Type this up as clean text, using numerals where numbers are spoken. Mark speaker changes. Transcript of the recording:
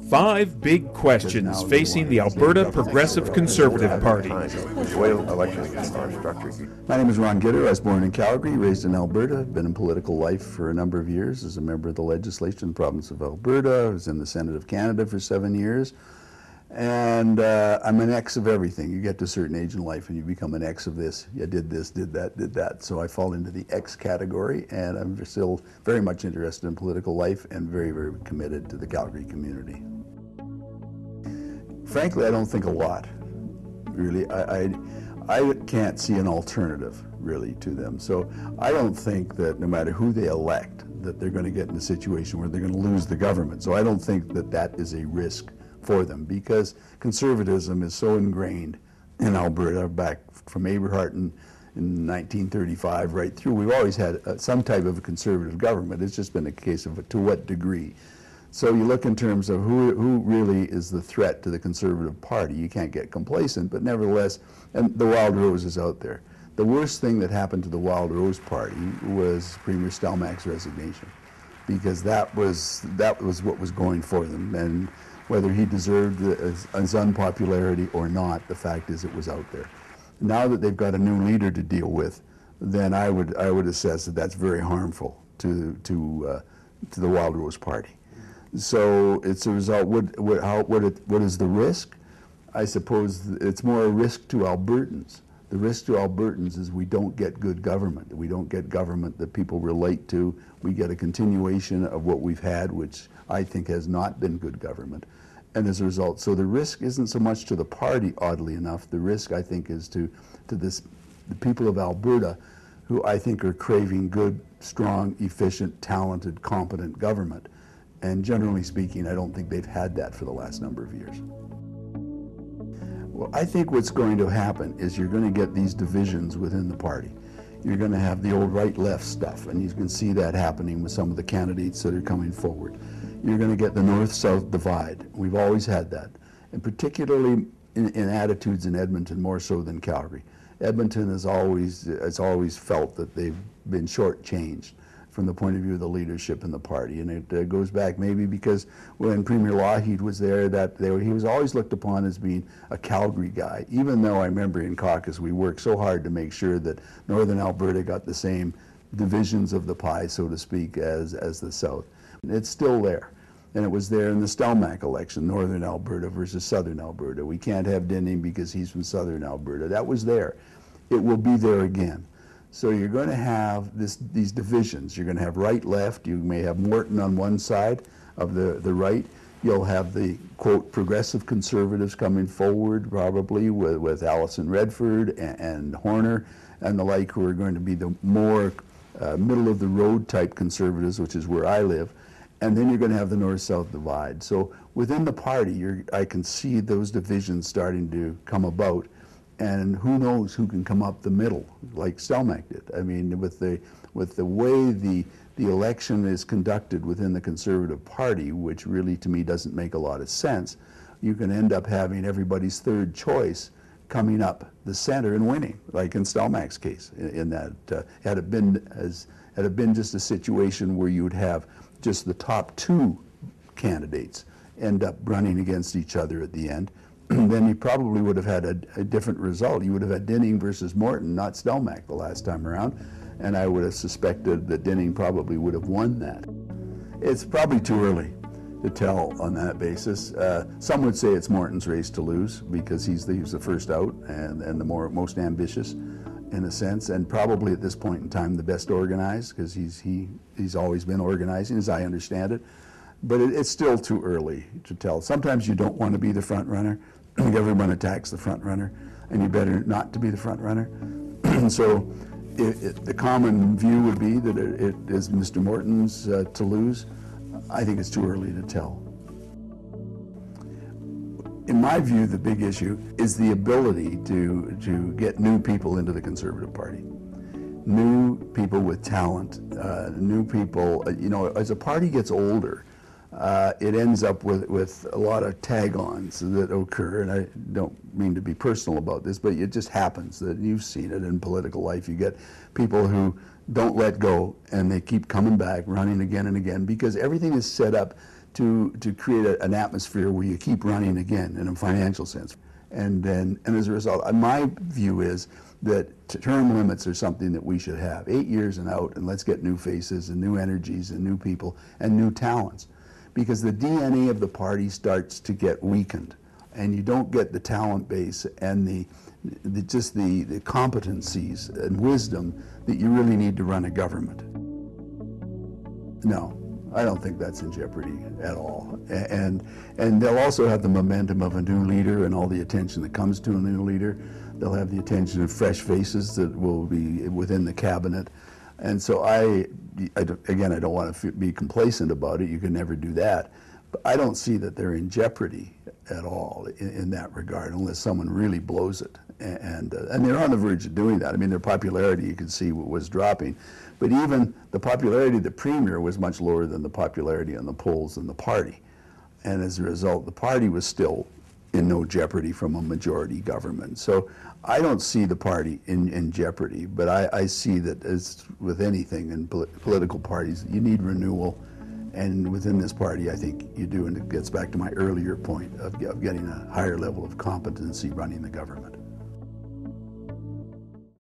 Speaker 1: 5 big questions facing the Alberta Progressive Conservative Party.
Speaker 2: My
Speaker 3: name is Ron Ghitter. I was born in Calgary, raised in Alberta. I've been in political life for a number of years as a member of the legislature in the province of Alberta. I was in the Senate of Canada for 7 years. And I'm an ex of everything. You get to a certain age in life and you become an ex of this. You did this, did that. So I fall into the ex category, and I'm still very much interested in political life and very, very committed to the Calgary community. Frankly, I don't think a lot, really. I can't see an alternative, really, to them. So I don't think that no matter who they elect, that they're going to get in a situation where they're going to lose the government. So I don't think that that is a risk for them, because conservatism is so ingrained in Alberta back from Aberhart in 1935 right through. We've always had some type of a conservative government. It's just been a case of to what degree. So you look in terms of who really is the threat to the Conservative Party. You can't get complacent, but nevertheless, and the Wild Rose is out there. The worst thing that happened to the Wild Rose Party was Premier Stelmach's resignation, because that was what was going for them. And whether he deserved his unpopularity or not, the fact is it was out there. Now that they've got a new leader to deal with, then I would assess that that's very harmful to the Wild Rose Party. So it's a result. What is the risk? I suppose it's more a risk to Albertans. The risk to Albertans is we don't get good government. We don't get government that people relate to. We get a continuation of what we've had, which I think has not been good government. And as a result, so the risk isn't so much to the party, oddly enough. The risk, I think, is to the people of Alberta, who I think are craving good, strong, efficient, talented, competent government. And generally speaking, I don't think they've had that for the last number of years. Well, I think what's going to happen is you're going to get these divisions within the party. You're going to have the old right-left stuff, and you can see that happening with some of the candidates that are coming forward. You're going to get the north-south divide. We've always had that, and particularly in attitudes in Edmonton, more so than Calgary. Edmonton has always felt that they've been shortchanged from the point of view of the leadership in the party, and it goes back maybe because when Premier Lougheed was there, he was always looked upon as being a Calgary guy, even though I remember in caucus we worked so hard to make sure that Northern Alberta got the same divisions of the pie, so to speak, as the South. It's still there, and it was there in the Stelmach election, Northern Alberta versus Southern Alberta. We can't have Dinning because he's from Southern Alberta. That was there. It will be there again. So you're going to have these divisions. You're going to have right-left. You may have Morton on one side of the right. You'll have the, quote, progressive conservatives coming forward, probably, with Alison Redford and Horner and the like, who are going to be the more middle-of-the-road type conservatives, which is where I live. And then you're going to have the north-south divide. So within the party, I can see those divisions starting to come about. And who knows who can come up the middle, like Stelmach did. I mean, with the way the election is conducted within the Conservative Party, which really to me doesn't make a lot of sense, you can end up having everybody's third choice coming up the center and winning, like in Stelmach's case. In that, had it been just a situation where you would have just the top two candidates end up running against each other at the end, then you probably would have had a different result. You would have had Dinning versus Morton, not Stelmach the last time around, and I would have suspected that Dinning probably would have won that. It's probably too early to tell on that basis. Some would say it's Morton's race to lose because he's the first out and the most ambitious in a sense, and probably at this point in time the best organized, because he's always been organizing, as I understand it. But it's still too early to tell. Sometimes you don't want to be the front runner. Everyone attacks the front runner, and you better not to be the front runner. So the common view would be that it is Mr. Morton's to lose. I think it's too early to tell. In my view, the big issue is the ability to get new people into the Conservative Party. New people with talent, new people, as a party gets older, it ends up with a lot of tag-ons that occur, and I don't mean to be personal about this, but it just happens that you've seen it in political life. You get people who don't let go, and they keep coming back, running again and again, because everything is set up to create an atmosphere where you keep running again in a financial sense. And as a result, my view is that term limits are something that we should have. 8 years and out, and let's get new faces and new energies and new people and new talents. Because the DNA of the party starts to get weakened, and you don't get the talent base and the competencies and wisdom that you really need to run a government. No, I don't think that's in jeopardy at all. And they'll also have the momentum of a new leader and all the attention that comes to a new leader. They'll have the attention of fresh faces that will be within the cabinet. And so again, I don't want to be complacent about it. You can never do that. But I don't see that they're in jeopardy at all in that regard, unless someone really blows it. And they're on the verge of doing that. I mean, their popularity, you can see, was dropping. But even the popularity of the Premier was much lower than the popularity on the polls in the party. And as a result, the party was still in no jeopardy from a majority government. So I don't see the party in jeopardy, but I see that, as with anything in political parties, you need renewal. And within this party, I think you do, and it gets back to my earlier point of getting a higher level of competency running the government.